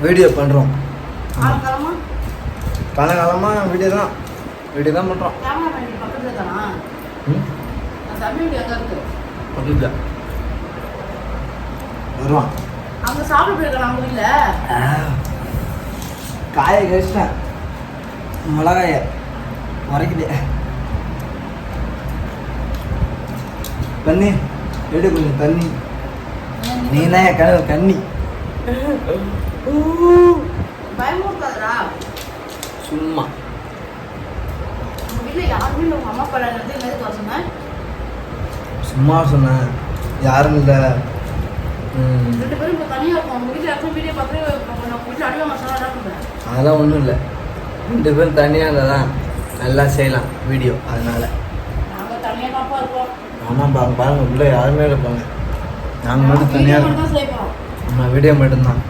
Video பண்ணுறோம். காலகாலமாக காலகாலமாக வீடியோ தான் பண்ணுறோம். பக்கத்தில் தானா? பக்கத்தில் வருவான். அங்கே சாப்பிட போயிருக்கலாம் அவங்க வீட்டில். காயை கழிச்சிட்டேன், மிளகாய மறைக்குது. தண்ணி எடு, கொஞ்சம் தண்ணி. நீ தான் என் கனவு கண்ணி. பயமுறுத்தாதரா சும்மா உங்கள் வீட்டில் யாருமே இல்லை. உங்கள் அம்மா அப்பா இருந்து என்னது வர சும்மா சொன்னேன், யாரும் இல்லை. 2 பேரும் இப்போ தனியாக இருக்கும். உங்கள் வீட்டில் யாருக்கும் வீடியோ பார்த்து உங்கள் வீட்டில் அடிவாங்க மசாலா தான் பண்ணுறேன். அதெல்லாம் ஒன்றும் இல்லை, 2 பேரும் தனியாக இருந்தால் தான் நல்லா செய்யலாம் வீடியோ. அதனால நாங்கள் தனியாக தான்ப்பா இருக்கோம். ஆமாம் பாருங்க, உள்ளே யாருமே இருப்பாங்க. நாங்கள் மட்டும் தனியாக தான் செய்வோம். நம்ம வீடியோ மட்டும்தான்.